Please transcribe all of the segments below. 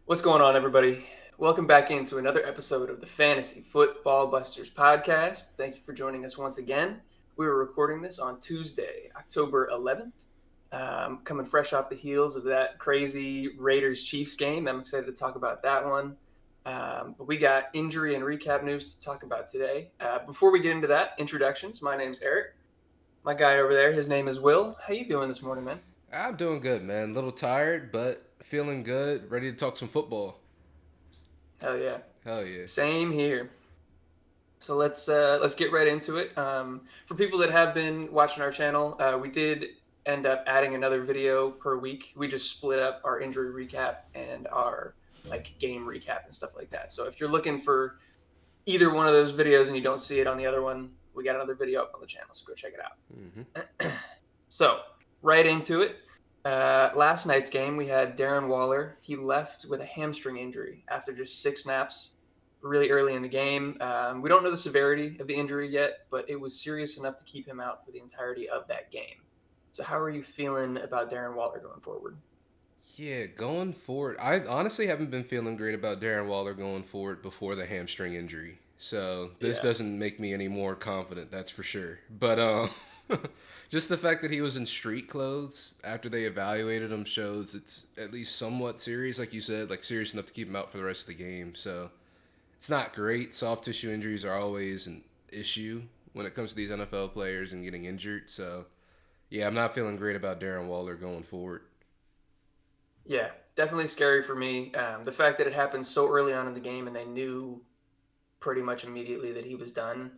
What's going on, everybody? Welcome back into another episode of the Fantasy Football Busters podcast. Thank you for joining us once again. We were recording this on Tuesday, October 11th, coming fresh off the heels of that crazy Raiders-Chiefs game. I'm excited to talk about that one. But we got injury and recap news to talk about today. Before we get into that, introductions. My name's Eric. My guy over there, his name is Will. How you doing this morning, man? I'm doing good, man. A little tired, but feeling good. Ready to talk some football. Hell yeah. Hell yeah. Same here. So let's get right into it. For people that have been watching our channel, we did end up adding another video per week. We just split up our injury recap and our like game recap and stuff like that. So if you're looking for either one of those videos and you don't see it on the other one, we got another video up on the channel, so go check it out. So right into it. Last night's game, we had Darren Waller. He left with a hamstring injury after just 6 snaps really early in the game. We don't know the severity of the injury yet, but it was serious enough to keep him out for the entirety of that game. So, how are you feeling about Darren Waller going forward? Yeah, going forward, I honestly haven't been feeling great about Darren Waller going forward before the hamstring injury. So this Yeah. doesn't make me any more confident, that's for sure. But just the fact that he was in street clothes after they evaluated him shows it's at least somewhat serious, like you said, like serious enough to keep him out for the rest of the game. So it's not great. Soft tissue injuries are always an issue when it comes to these NFL players and getting injured. So, yeah, I'm not feeling great about Darren Waller going forward. Yeah, definitely scary for me. The fact that it happened so early on in the game and they knew pretty much immediately that he was done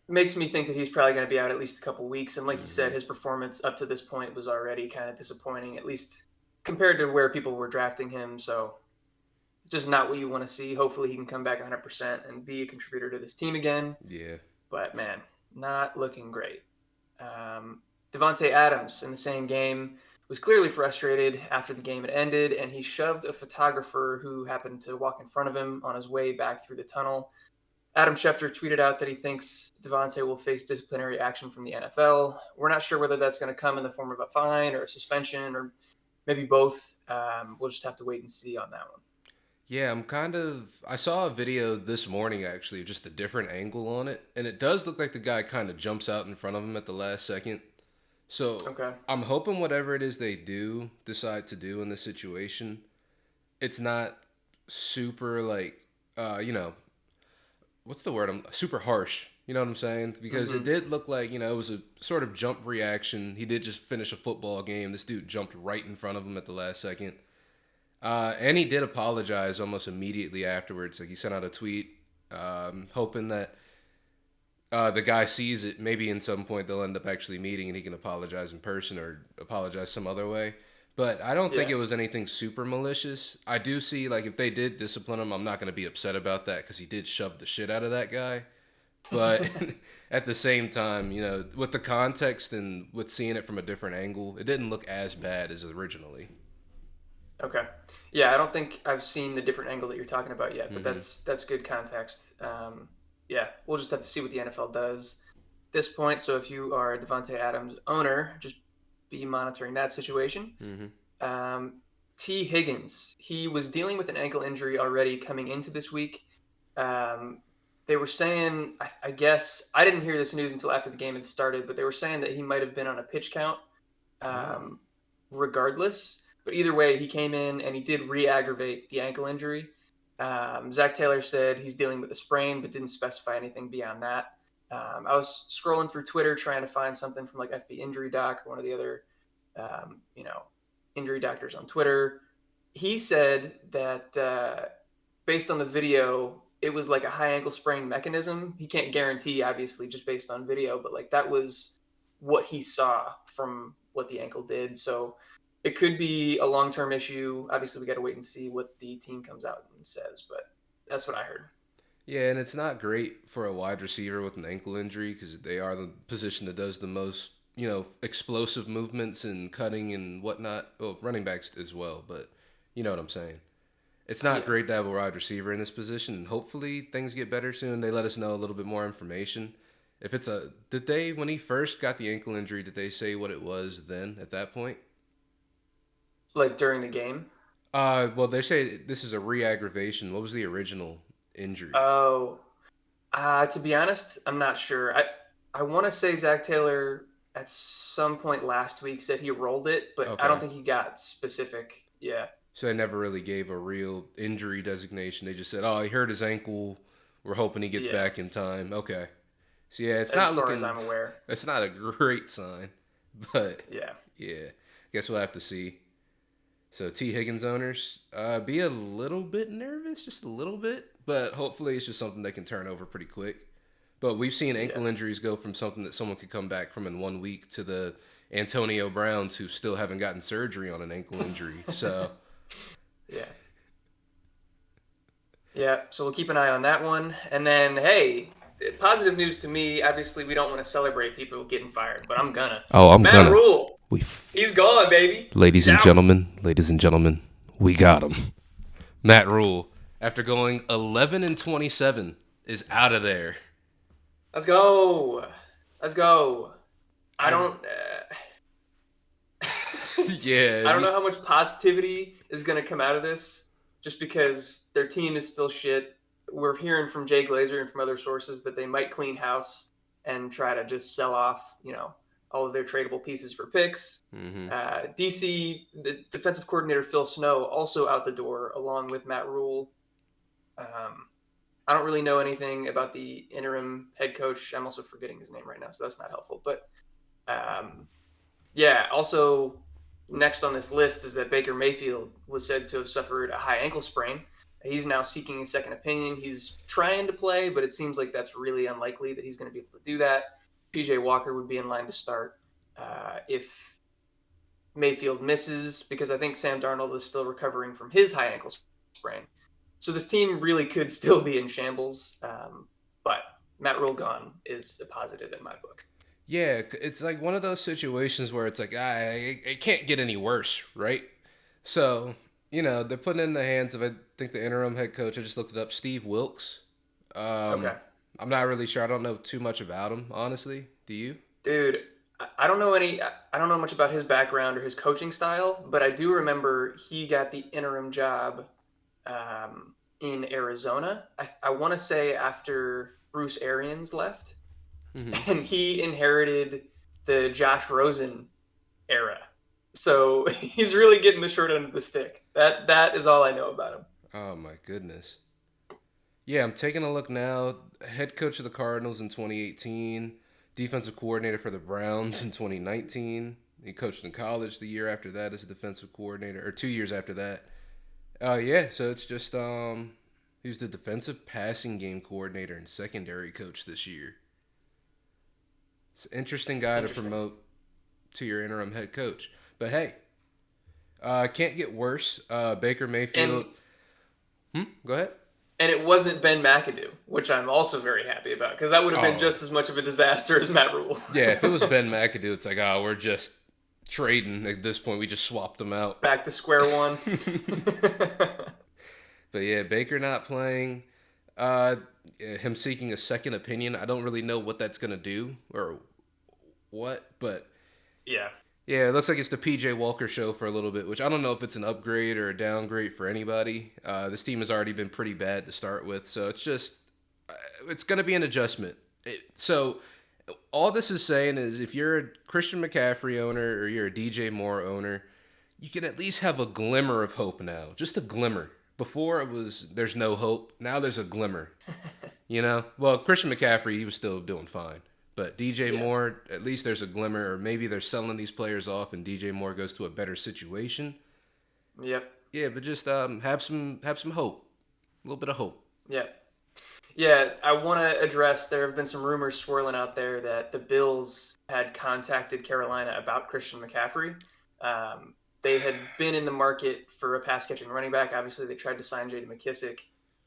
makes me think that he's probably going to be out at least a couple weeks. And like you said, Hmm. his performance up to this point was already kind of disappointing, at least compared to where people were drafting him. So it's just not what you want to see. Hopefully, he can come back 100% and be a contributor to this team again. Yeah. But man, not looking great. Um, Devonte Adams in the same game was clearly frustrated after the game had ended, and he shoved a photographer who happened to walk in front of him on his way back through the tunnel. Adam Schefter tweeted out that he thinks Devonte will face disciplinary action from the NFL. We're not sure whether that's going to come in the form of a fine or a suspension or maybe both. We'll just have to wait and see on that one. Yeah, I saw a video this morning actually, just a different angle on it, and it does look like the guy kind of jumps out in front of him at the last second. So Okay. I'm hoping whatever it is they do decide to do in this situation, it's not super like, you know, what's the word? I'm super harsh. You know what I'm saying? Because it Mm-hmm. did look like, it was a sort of jump reaction. He did just finish a football game. This dude jumped right in front of him at the last second. And he did apologize almost immediately afterwards. Like he sent out a tweet, hoping that the guy sees it. Maybe in some point they'll end up actually meeting and he can apologize in person or apologize some other way. But I don't think Yeah. it was anything super malicious. I do see, like, if they did discipline him, I'm not going to be upset about that because he did shove the shit out of that guy. But at the same time, with the context and with seeing it from a different angle, it didn't look as bad as originally. Okay. Yeah, I don't think I've seen the different angle that you're talking about yet, but Hmm. that's good context. Yeah, we'll just have to see what the NFL does at this point. So if you are a Devonte Adams owner, just be monitoring that situation. Hmm. Um, T. Higgins, he was dealing with an ankle injury already coming into this week. Um, they were saying, I guess, I didn't hear this news until after the game had started, but they were saying that he might have been on a pitch count Oh. um, regardless. But either way, he came in and he did re aggravate the ankle injury. Zach Taylor said he's dealing with a sprain, but didn't specify anything beyond that. I was scrolling through Twitter trying to find something from like FB Injury Doc or one of the other, um, you know, injury doctors on Twitter. He said that based on the video, it was like a high ankle sprain mechanism. He can't guarantee, obviously, just based on video, but like that was what he saw from what the ankle did. So it could be a long term issue. Obviously, we got to wait and see what the team comes out and says, but that's what I heard. Yeah, and it's not great for a wide receiver with an ankle injury because they are the position that does the most, explosive movements and cutting and whatnot. Well, running backs as well, but you know what I'm saying. It's not Yeah. great to have a wide receiver in this position, and hopefully things get better soon. They let us know a little bit more information. If it's a, did they, when he first got the ankle injury, did they say what it was then at that point? Like during the game. Well, they say this is a re-aggravation. What was the original injury? Oh, to be honest, I'm not sure. I want to say Zach Taylor at some point last week said he rolled it, but I don't Okay. think he got specific. Yeah, So they never really gave a real injury designation. They just said, "Oh, he hurt his ankle. We're hoping he gets yeah. back in time." Okay. So yeah, it's As not far as looking. I'm aware. It's not a great sign, but Yeah. yeah, guess we'll have to see. So T Higgins owners, be a little bit nervous, just a little bit, but hopefully it's just something they can turn over pretty quick. But we've seen Yeah. ankle injuries go from something that someone could come back from in 1 week to the Antonio Browns who still haven't gotten surgery on an ankle injury. So Yeah. Yeah. So we'll keep an eye on that one. And then, hey, positive news to me. Obviously, we don't want to celebrate people getting fired, but I'm gonna. oh, I'm Matt gonna. Rule. We, He's gone, baby. ladies He's and out. gentlemen, we got him. Matt Rule, after going 11-27, is out of there. Let's go. Let's go. I I don't. yeah, I don't know how much positivity is going to come out of this, just because their team is still shit. We're hearing from Jay Glazer and from other sources that they might clean house and try to just sell off, all of their tradable pieces for picks. hmm DC, the defensive coordinator Phil Snow, also out the door, along with Matt Rule. I don't really know anything about the interim head coach. I'm also forgetting his name right now, so that's not helpful. But yeah, also next on this list is that Baker Mayfield was said to have suffered a high ankle sprain. He's now seeking a second opinion. He's trying to play, but it seems like that's really unlikely that he's going to be able to do that. PJ Walker would be in line to start if Mayfield misses, because I think Sam Darnold is still recovering from his high ankle sprain. So this team really could still be in shambles, but Matt Rule gone is a positive in my book. Yeah, it's like one of those situations where it's like, it can't get any worse, right? So, they're putting it in the hands of, I think, the interim head coach. I just looked it up, Steve Wilkes. Okay. I'm not really sure. I don't know too much about him, honestly. Do you? Dude, I don't know I don't know much about his background or his coaching style, but I do remember he got the interim job in Arizona. I want to say after Bruce Arians left, hmm and he inherited the Josh Rosen era. So he's really getting the short end of the stick. That is all I know about him. Oh, my goodness. Yeah, I'm taking a look now. Head coach of the Cardinals in 2018, defensive coordinator for the Browns in 2019. He coached in college the year after that as a defensive coordinator, or 2 years after that. Yeah, so it's just he was the defensive passing game coordinator and secondary coach this year. It's an interesting guy to Interesting. promote to your interim head coach. But hey, can't get worse. Baker And Mayfield. Go ahead. and it wasn't Ben McAdoo, which I'm also very happy about, because that would have been Oh, just as much of a disaster as Matt Rule. yeah. If it was Ben McAdoo, it's like, we're just trading at this point. We just swapped them out. Back to square one. But yeah, Baker not playing. Uh, him seeking a second opinion. I don't really know what that's gonna do or what, but Yeah. yeah, it looks like it's the PJ Walker show for a little bit, which I don't know if it's an upgrade or a downgrade for anybody. This team has already been pretty bad to start with, so it's going to be an adjustment. So all this is saying is if you're a Christian McCaffrey owner or you're a DJ Moore owner, you can at least have a glimmer of hope now, just a glimmer. Before it was there's no hope. Now there's a glimmer. Well, Christian McCaffrey, he was still doing fine. But DJ Yeah. Moore, at least there's a glimmer, or maybe they're selling these players off and DJ Moore goes to a better situation. Yep. Yeah, but just have some hope. A little bit of hope. Yep. Yeah, I want to address there have been some rumors swirling out there that the Bills had contacted Carolina about Christian McCaffrey. They had been in the market for a pass catching running back. Obviously, they tried to sign J.D. McKissick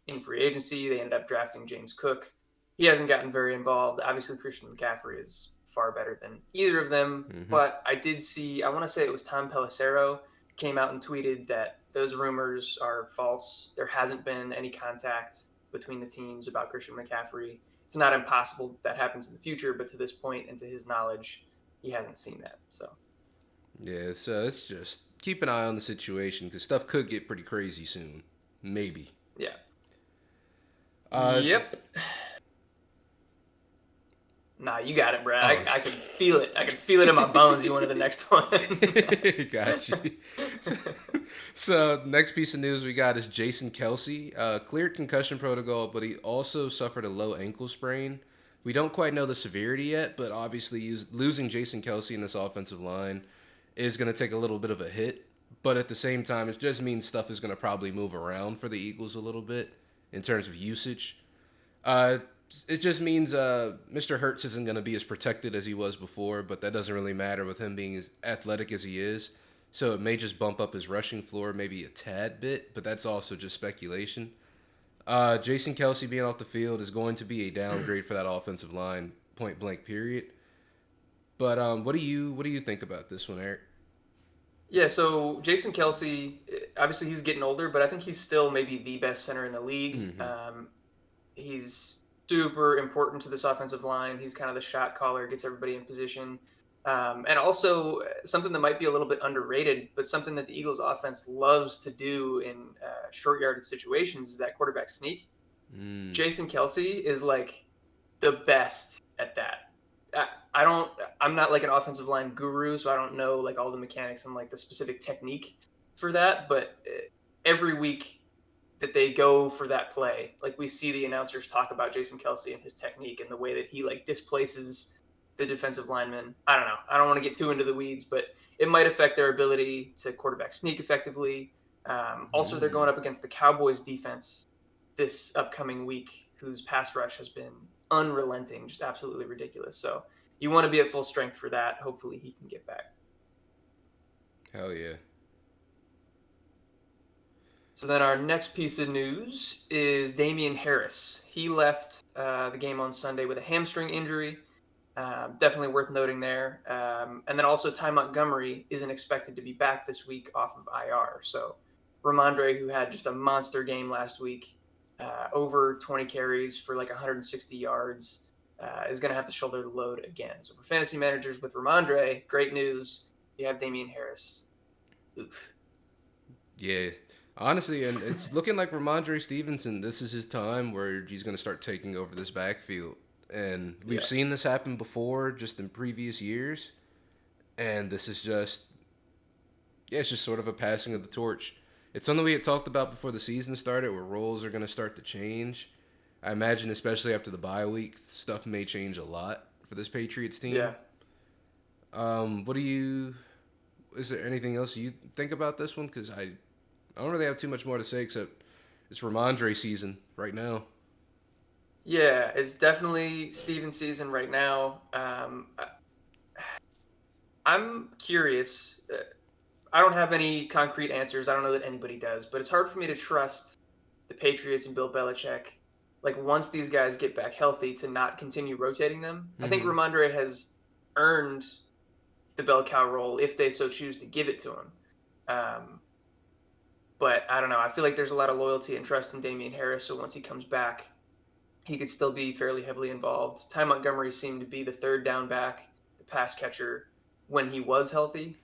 in free agency. They ended up drafting James Cook. He hasn't gotten very involved. Obviously, Christian McCaffrey is far better than either of them. hmm But I did see, I want to say it was Tom Pelissero came out and tweeted that those rumors are false. There hasn't been any contact between the teams about Christian McCaffrey. It's not impossible that happens in the future, but to this point and to his knowledge, he hasn't seen that. So Yeah, so it's just keep an eye on the situation because stuff could get pretty crazy soon. Maybe. Yeah. Uh, Yep. Nah, you got it, bro. oh, I can feel it. I can feel it in my bones. You wanted the next one. got you. So, next piece of news we got is Jason Kelsey. Cleared concussion protocol, but he also suffered a low ankle sprain. We don't quite know the severity yet, but obviously losing Jason Kelsey in this offensive line is going to take a little bit of a hit. But at the same time, it just means stuff is going to probably move around for the Eagles a little bit in terms of usage. It just means Mr. Hurts isn't going to be as protected as he was before, but that doesn't really matter with him being as athletic as he is. So it may just bump up his rushing floor maybe a tad bit, but that's also just speculation. Jason Kelsey being off the field is going to be a downgrade for that offensive line, point blank, period. But what do you think about this one, Eric? Yeah, so Jason Kelsey, obviously he's getting older, but I think he's still maybe the best center in the league. Mm-hmm. He's super important to this offensive line. He's kind of the shot caller, gets everybody in position. And also something that might be a little bit underrated, but something that the Eagles offense loves to do in short yardage situations is that quarterback sneak. Jason Kelsey is like the best at that. I'm not like an offensive line guru, so I don't know like all the mechanics and like the specific technique for that. But every week that they go for that play, like we see the announcers talk about Jason Kelsey and his technique and the way that he like displaces the defensive lineman. I don't know. I don't want to get too into the weeds, but it might affect their ability to quarterback sneak effectively. Also, they're going up against the Cowboys defense this upcoming week, whose pass rush has been unrelenting, just absolutely ridiculous. So you want to be at full strength for that. Hopefully he can get back. Hell yeah. So then our next piece of news is Damien Harris. He left the game on Sunday with a hamstring injury. Definitely worth noting there. And then also Ty Montgomery isn't expected to be back this week off of IR. So Ramondre, who had just a monster game last week, over 20 carries for like 160 yards, is going to have to shoulder the load again. So for fantasy managers with Ramondre, great news. You have Damien Harris. Oof. Yeah. Honestly, and it's looking like Ramondre Stevenson, this is his time where he's going to start taking over this backfield. And we've seen this happen before just in previous years. And this is just, it's just sort of a passing of the torch. It's something we had talked about before the season started where roles are going to start to change. I imagine, especially after the bye week, stuff may change a lot for this Patriots team. Yeah. Is there anything else you think about this one? Because I don't really have too much more to say except it's Ramondre season right now. Yeah, it's definitely Steven's season right now. I'm curious. I don't have any concrete answers. I don't know that anybody does, but it's hard for me to trust the Patriots and Bill Belichick. Like once these guys get back healthy, to not continue rotating them. I think Ramondre has earned the bell cow role if they so choose to give it to him. But I don't know. I feel like there's a lot of loyalty and trust in Damien Harris. So once he comes back, he could still be fairly heavily involved. Ty Montgomery seemed to be the third down back, the pass catcher, when he was healthy.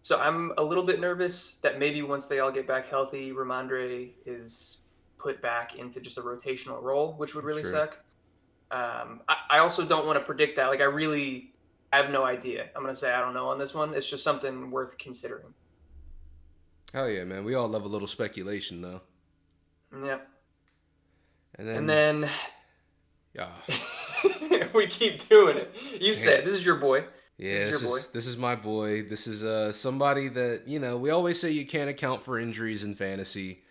So I'm a little bit nervous that maybe once they all get back healthy, Ramondre is put back into just a rotational role, which would really suck. I also don't want to predict that. Like I have no idea. I'm going to say I don't know on this one. It's just something worth considering. Hell yeah, man. We all love a little speculation, though. Yep. And then yeah. we keep doing it. You said, this is your boy. Yeah, this is my boy. This is somebody that, we always say you can't account for injuries in fantasy,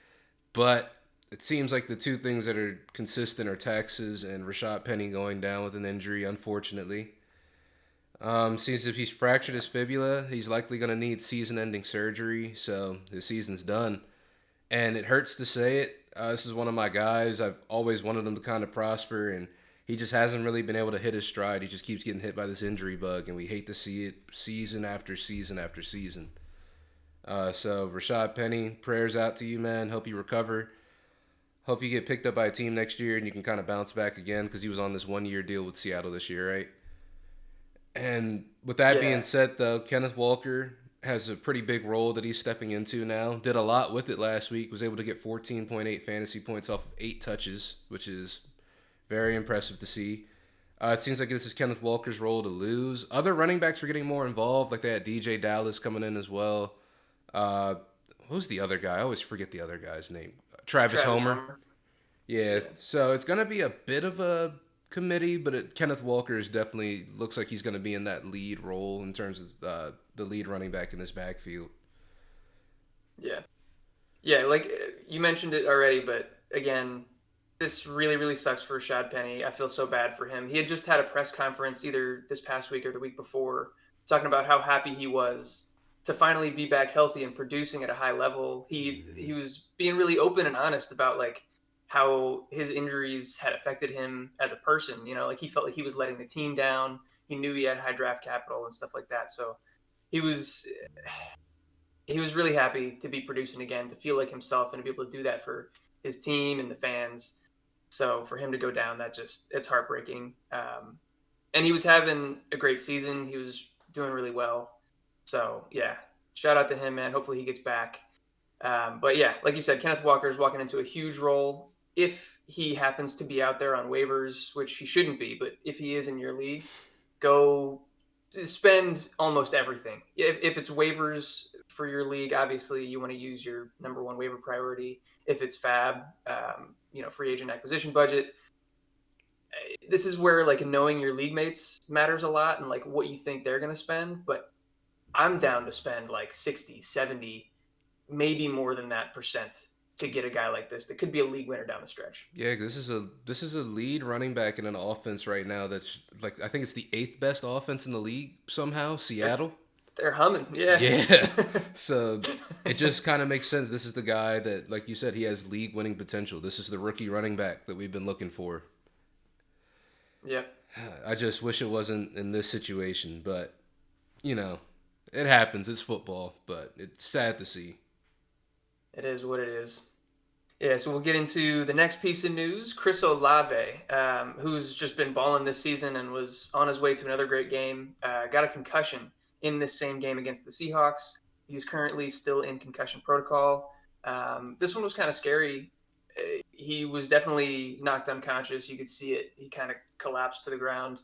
but it seems like the two things that are consistent are Texas and Rashad Penny going down with an injury, unfortunately. Seems if he's fractured his fibula, he's likely going to need season-ending surgery, so his season's done. And it hurts to say it. This is one of my guys. I've always wanted him to kind of prosper, and he just hasn't really been able to hit his stride. He just keeps getting hit by this injury bug, and we hate to see it season after season after season. So, Rashad Penny, prayers out to you, man. Hope you recover. Hope you get picked up by a team next year and you can kind of bounce back again because he was on this one-year deal with Seattle this year, right? And with that being said, though, Kenneth Walker has a pretty big role that he's stepping into now. Did a lot with it last week. Was able to get 14.8 fantasy points off of 8 touches, which is very impressive to see. It seems like this is Kenneth Walker's role to lose. Other running backs were getting more involved, like they had DJ Dallas coming in as well. Who's the other guy? I always forget the other guy's name. Travis Homer. Yeah, so it's going to be a bit of a committee, but Kenneth Walker is definitely looks like he's going to be in that lead role in terms of the lead running back in this backfield. Yeah. Yeah, like you mentioned it already, but again, this really, really sucks for Rashad Penny. I feel so bad for him. He had just had a press conference either this past week or the week before talking about how happy he was to finally be back healthy and producing at a high level. He was being really open and honest about like how his injuries had affected him as a person. You know, like he felt like he was letting the team down. He knew he had high draft capital and stuff like that. So he was he was really happy to be producing again, to feel like himself and to be able to do that for his team and the fans. So for him to go down, it's heartbreaking. And he was having a great season. He was doing really well. So yeah, shout out to him, man. Hopefully he gets back. But yeah, like you said, Kenneth Walker is walking into a huge role. If he happens to be out there on waivers, which he shouldn't be, but if he is in your league, go spend almost everything. If it's waivers for your league, obviously you want to use your number one waiver priority. If it's fab, free agent acquisition budget, this is where like knowing your league mates matters a lot and like what you think they're going to spend. But I'm down to spend like 60, 70, maybe more than that percent to get a guy like this that could be a league winner down the stretch. Yeah, this is a lead running back in an offense right now that's like I think it's the 8th best offense in the league somehow. Seattle. They're humming, yeah. Yeah. So it just kind of makes sense. This is the guy that, like you said, he has league winning potential. This is the rookie running back that we've been looking for. Yeah. I just wish it wasn't in this situation, but it happens. It's football, but it's sad to see. It is what it is. Yeah, so we'll get into the next piece of news. Chris Olave, who's just been balling this season and was on his way to another great game, got a concussion in this same game against the Seahawks. He's currently still in concussion protocol. This one was kind of scary. He was definitely knocked unconscious. You could see it. He kind of collapsed to the ground.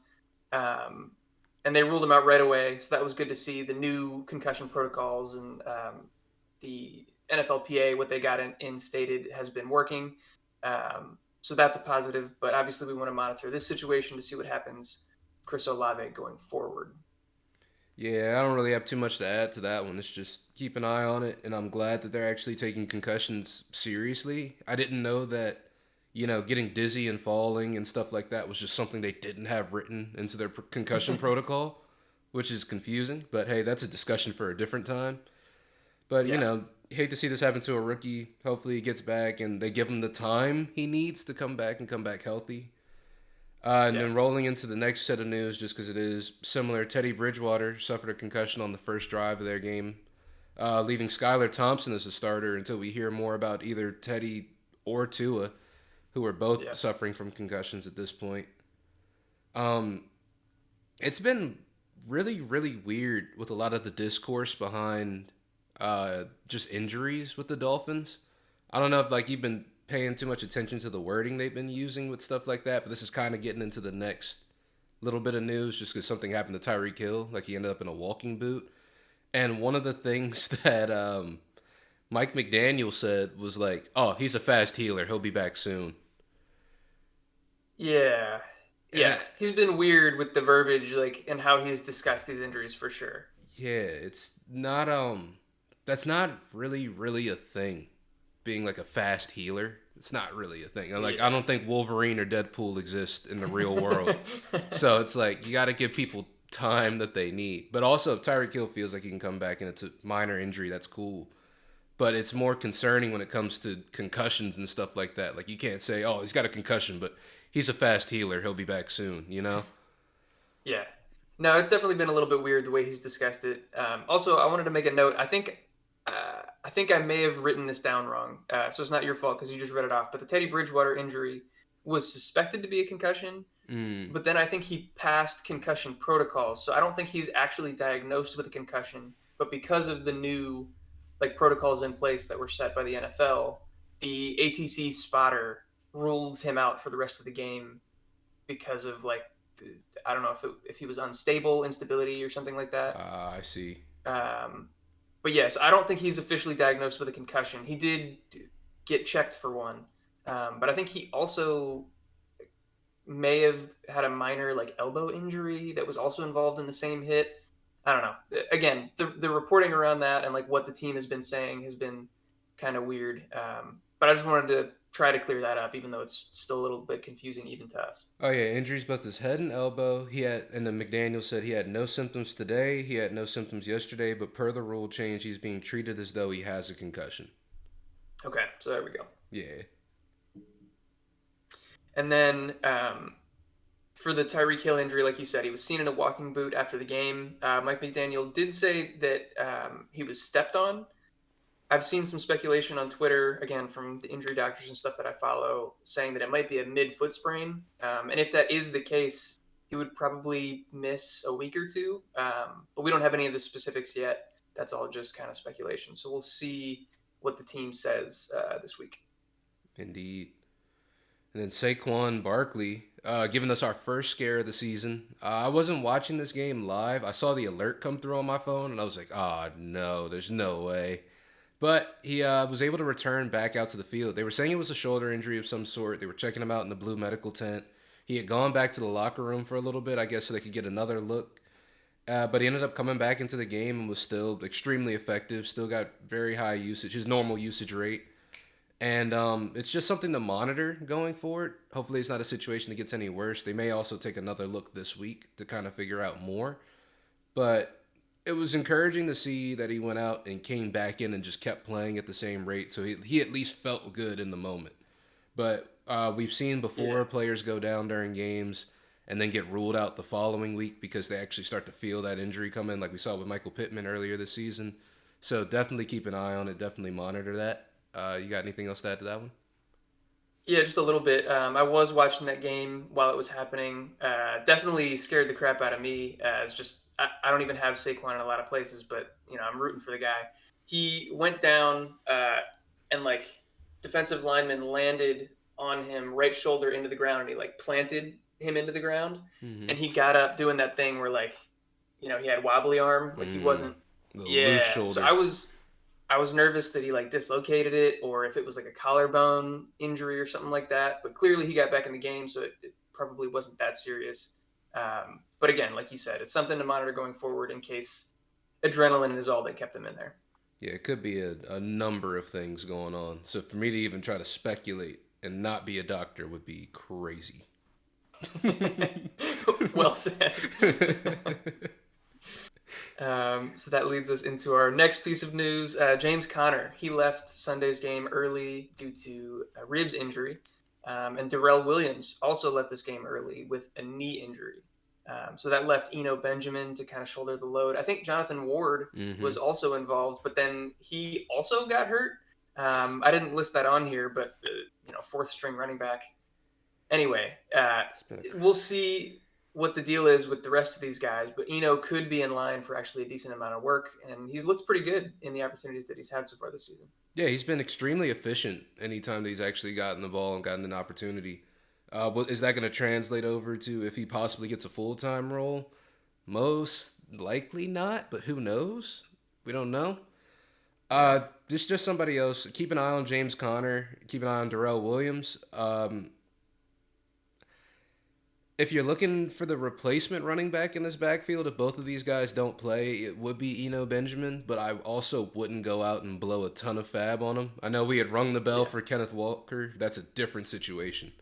And they ruled him out right away. So that was good to see. The new concussion protocols and the NFLPA, what they got instated has been working. So that's a positive. But obviously we want to monitor this situation to see what happens Chris Olave going forward. Yeah, I don't really have too much to add to that one. It's just keep an eye on it, and I'm glad that they're actually taking concussions seriously. I didn't know that, getting dizzy and falling and stuff like that was just something they didn't have written into their concussion protocol, which is confusing. But hey, that's a discussion for a different time. But, hate to see this happen to a rookie. Hopefully he gets back and they give him the time he needs to come back and come back healthy. Then rolling into the next set of news, just because it is similar, Teddy Bridgewater suffered a concussion on the first drive of their game, leaving Skylar Thompson as a starter until we hear more about either Teddy or Tua, who are both suffering from concussions at this point. It's been really, really weird with a lot of the discourse behind just injuries with the Dolphins. I don't know if you've been paying too much attention to the wording they've been using with stuff like that, but this is kind of getting into the next little bit of news just because something happened to Tyreek Hill. Like he ended up in a walking boot. And one of the things that Mike McDaniel said was like, oh, he's a fast healer. He'll be back soon. Yeah. Yeah. He's been weird with the verbiage and how he's discussed these injuries for sure. Yeah, it's not that's not really a thing. Being like a fast healer, it's not really a thing. I don't think Wolverine or Deadpool exist in the real world. So it's like you got to give people time that they need. But also, if Tyreek Hill feels like he can come back and it's a minor injury, that's cool. But it's more concerning when it comes to concussions and stuff like that. Like you can't say, "Oh, he's got a concussion, but he's a fast healer. He'll be back soon." Yeah. No, it's definitely been a little bit weird the way he's discussed it. Also, I wanted to make a note. I think I may have written this down wrong, so it's not your fault because you just read it off. But the Teddy Bridgewater injury was suspected to be a concussion, but then I think he passed concussion protocols. So I don't think he's actually diagnosed with a concussion, but because of the new like protocols in place that were set by the NFL, the ATC spotter ruled him out for the rest of the game because of like I don't know if he was unstable, instability, or something like that. I see. Um, but yes, I don't think he's officially diagnosed with a concussion. He did get checked for one, but I think he also may have had a minor like elbow injury that was also involved in the same hit. I don't know. Again, the reporting around that and like what the team has been saying has been kind of weird. But I just wanted to try to clear that up, even though it's still a little bit confusing even to us. Oh yeah, injuries both his head and elbow. And then McDaniel said he had no symptoms today. He had no symptoms yesterday, but per the rule change, he's being treated as though he has a concussion. Okay, so there we go. Yeah. And then for the Tyreek Hill injury, like you said, he was seen in a walking boot after the game. Mike McDaniel did say that he was stepped on. I've seen some speculation on Twitter, again, from the injury doctors and stuff that I follow, saying that it might be a mid-foot sprain. And if that is the case, he would probably miss a week or two. But we don't have any of the specifics yet. That's all just kind of speculation. So we'll see what the team says this week. Indeed. And then Saquon Barkley, giving us our first scare of the season. I wasn't watching this game live. I saw the alert come through on my phone, and I was like, oh, no, there's no way. But he was able to return back out to the field. They were saying it was a shoulder injury of some sort. They were checking him out in the blue medical tent. He had gone back to the locker room for a little bit, I guess, so they could get another look. But he ended up coming back into the game and was still extremely effective, still got very high usage, his normal usage rate. And it's just something to monitor going forward. Hopefully it's not a situation that gets any worse. They may also take another look this week to kind of figure out more. But it was encouraging to see that he went out and came back in and just kept playing at the same rate. So he at least felt good in the moment. But we've seen before players go down during games and then get ruled out the following week because they actually start to feel that injury come in, like we saw with Michael Pittman earlier this season. So definitely keep an eye on it. Definitely monitor that. You got anything else to add to that one? Yeah, just a little bit. I was watching that game while it was happening. Definitely scared the crap out of me. As just I don't even have Saquon in a lot of places, but I'm rooting for the guy. He went down and like defensive lineman landed on him right shoulder into the ground, and he like planted him into the ground, and he got up doing that thing where like he had wobbly arm, like he wasn't. Loose shoulder. So I was nervous that he like dislocated it or if it was like a collarbone injury or something like that. But clearly he got back in the game, so it probably wasn't that serious. But again, like you said, it's something to monitor going forward in case adrenaline is all that kept him in there. Yeah, it could be a number of things going on. So for me to even try to speculate and not be a doctor would be crazy. Well said. So that leads us into our next piece of news. James Conner, he left Sunday's game early due to a ribs injury. And Darrell Williams also left this game early with a knee injury. So that left Eno Benjamin to kind of shoulder the load. I think Jonathan Ward was also involved, but then he also got hurt. I didn't list that on here, but, fourth string running back. Anyway, we'll see what the deal is with the rest of these guys, but Eno could be in line for actually a decent amount of work, and he's looked pretty good in the opportunities that he's had so far this season. Yeah, he's been extremely efficient anytime that he's actually gotten the ball and gotten an opportunity. Is that going to translate over to if he possibly gets a full-time role? Most likely not, but who knows? We don't know. Just somebody else. Keep an eye on James Conner. Keep an eye on Darrell Williams. If you're looking for the replacement running back in this backfield, if both of these guys don't play, it would be Eno Benjamin, but I also wouldn't go out and blow a ton of fab on him. I know we had rung the bell for Kenneth Walker. That's a different situation.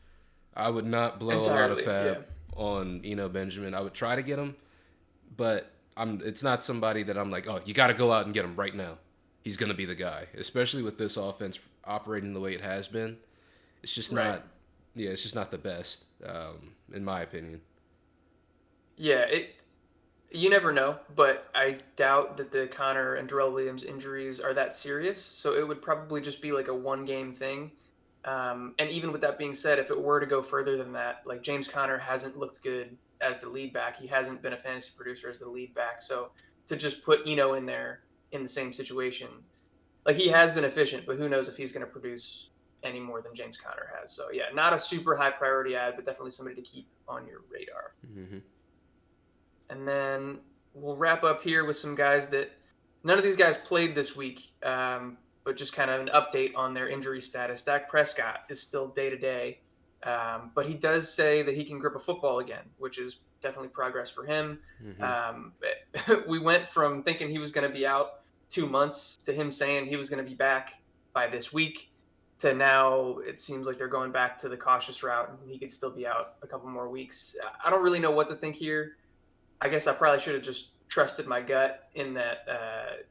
I would not blow a lot of fab on Eno Benjamin. I would try to get him, but it's not somebody that I'm like, oh, you got to go out and get him right now. He's going to be the guy, especially with this offense operating the way it has been. It's just not. Yeah, it's just not the best, in my opinion. Yeah, you never know, but I doubt that the Conner and Darrell Williams injuries are that serious, so it would probably just be like a one-game thing. And even with that being said, if it were to go further than that, like James Conner hasn't looked good as the lead back. He hasn't been a fantasy producer as the lead back. So to just put Eno in there in the same situation. Like, he has been efficient, but who knows if he's going to produce any more than James Conner has. So, yeah, not a super high priority ad, but definitely somebody to keep on your radar. Mm-hmm. And then we'll wrap up here with some guys that none of these guys played this week, but just kind of an update on their injury status. Dak Prescott is still day to day, but he does say that he can grip a football again, which is definitely progress for him. We went from thinking he was going to be out 2 months to him saying he was going to be back by this week to now it seems like they're going back to the cautious route and he could still be out a couple more weeks. I don't really know what to think here. I guess I probably should have just trusted my gut in that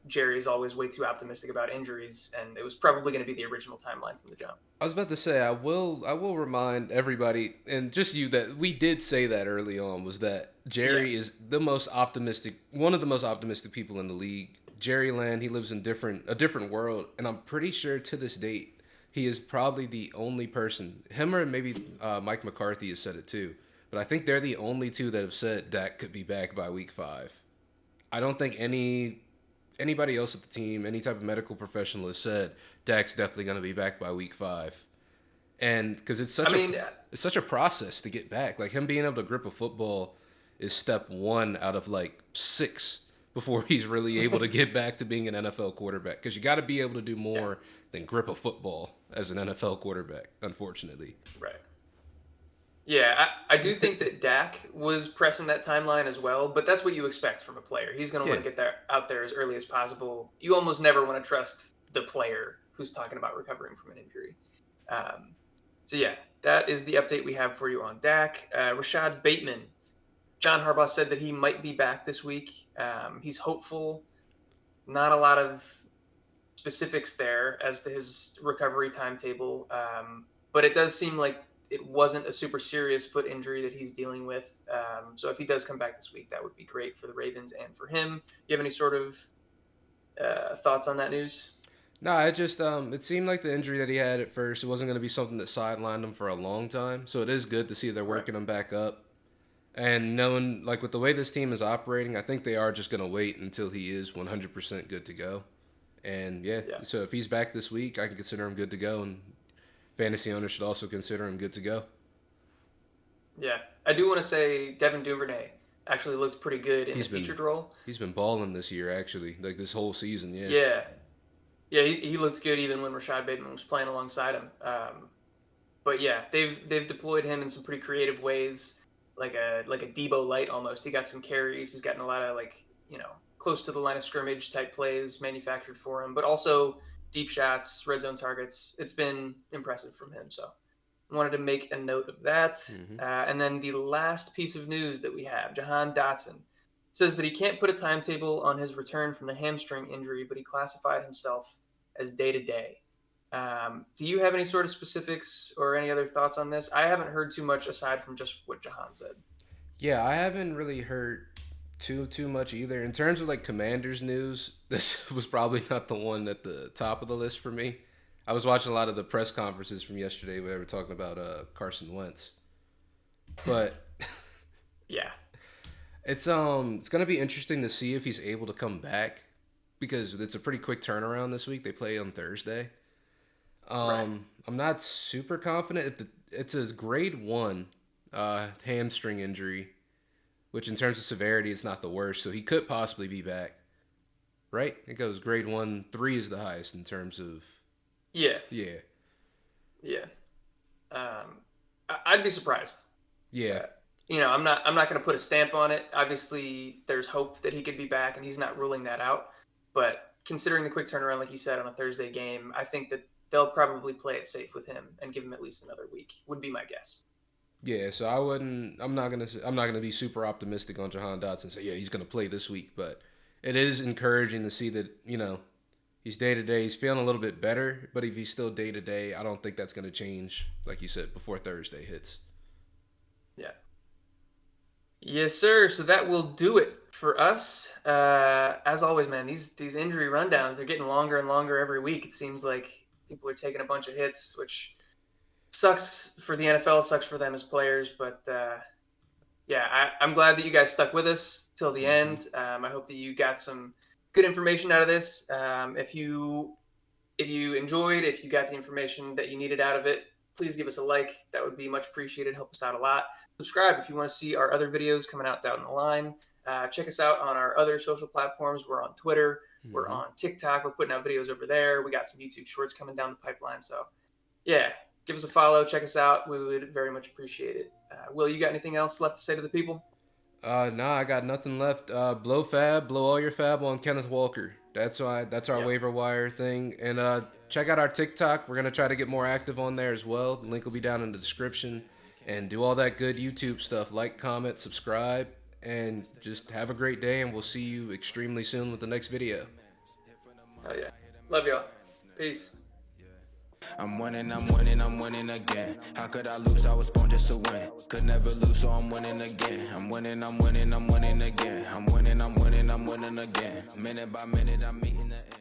Jerry's always way too optimistic about injuries, and it was probably going to be the original timeline from the jump. I was about to say I will remind everybody and just you that we did say that early on was that Jerry is the most optimistic, one of the most optimistic people in the league. Jerry Land, he lives in a different world, and I'm pretty sure to this date he is probably the only person. Him or maybe Mike McCarthy has said it too. But I think they're the only two that have said Dak could be back by week 5. I don't think anybody else at the team, any type of medical professional has said Dak's definitely going to be back by week 5. And because it's such a process to get back. Like him being able to grip a football is step 1 out of like 6 before he's really able to get back to being an NFL quarterback. Because you got to be able to do more than grip a football as an NFL quarterback, unfortunately. Right. Yeah, I do think that Dak was pressing that timeline as well, but that's what you expect from a player. He's going to want to get out there as early as possible. You almost never want to trust the player who's talking about recovering from an injury. So, yeah, that is the update we have for you on Dak. Rashad Bateman. John Harbaugh said that he might be back this week. He's hopeful. Not a lot of specifics there as to his recovery timetable, but it does seem like it wasn't a super serious foot injury that he's dealing with. So if he does come back this week, that would be great for the Ravens and for him. You have any sort of thoughts on that news? No, it seemed like the injury that he had at first, it wasn't going to be something that sidelined him for a long time. So it is good to see they're working him back up. And knowing, like with the way this team is operating, I think they are just going to wait until he is 100% good to go. And so if he's back this week, I can consider him good to go. And fantasy owners should also consider him good to go. Yeah. I do want to say Devin Duvernay actually looked pretty good in the featured role. He's been balling this year, actually, like this whole season, Yeah, he looks good even when Rashad Bateman was playing alongside him. But yeah, they've deployed him in some pretty creative ways, like a Debo light almost. He got some carries. He's gotten a lot of close to the line of scrimmage type plays manufactured for him, but also deep shots, red zone targets. It's been impressive from him. So I wanted to make a note of that. Mm-hmm. And then the last piece of news that we have, Jahan Dotson says that he can't put a timetable on his return from the hamstring injury, but he classified himself as day-to-day. Do you have any sort of specifics or any other thoughts on this? I haven't heard too much aside from just what Jahan said. Yeah, I haven't really heard too much either. In terms of like Commanders news, this was probably not the one at the top of the list for me. I was watching a lot of the press conferences from yesterday where they were talking about Carson Wentz. But yeah. It's going to be interesting to see if he's able to come back because it's a pretty quick turnaround this week. They play on Thursday. Right. I'm not super confident. It's a grade 1 hamstring injury, which in terms of severity, it's not the worst. So he could possibly be back, right? It goes grade 1, 3 is the highest in terms of. Yeah. I'd be surprised. Yeah. I'm not going to put a stamp on it. Obviously, there's hope that he could be back, and he's not ruling that out. But considering the quick turnaround, like you said, on a Thursday game, I think that they'll probably play it safe with him and give him at least another week. Would be my guess. Yeah, so I'm not gonna be super optimistic on Jahan Dotson and say, yeah, he's gonna play this week, but it is encouraging to see that, he's day to day, he's feeling a little bit better, but if he's still day to day, I don't think that's gonna change, like you said, before Thursday hits. Yeah. Yes, sir. So that will do it for us. As always, man, these injury rundowns, they're getting longer and longer every week. It seems like people are taking a bunch of hits, which sucks for the NFL, sucks for them as players. But I'm glad that you guys stuck with us till the end. I hope that you got some good information out of this. If you enjoyed, if you got the information that you needed out of it, please give us a like. That would be much appreciated. Help us out a lot. Subscribe if you want to see our other videos coming out down the line. Check us out on our other social platforms. We're on Twitter. We're on TikTok. We're putting out videos over there. We got some YouTube shorts coming down the pipeline. So, yeah, give us a follow. Check us out. We would very much appreciate it. Will, you got anything else left to say to the people? Nah, I got nothing left. Blow all your fab on Kenneth Walker. That's our waiver wire thing. And check out our TikTok. We're gonna try to get more active on there as well. The link will be down in the description. And do all that good YouTube stuff. Like, comment, subscribe, and just have a great day. And we'll see you extremely soon with the next video. Oh yeah, love y'all. Peace. I'm winning again. How could I lose? I was born just to win. Could never lose, so I'm winning again. I'm winning again. I'm winning again. Minute by minute, I'm meeting the end.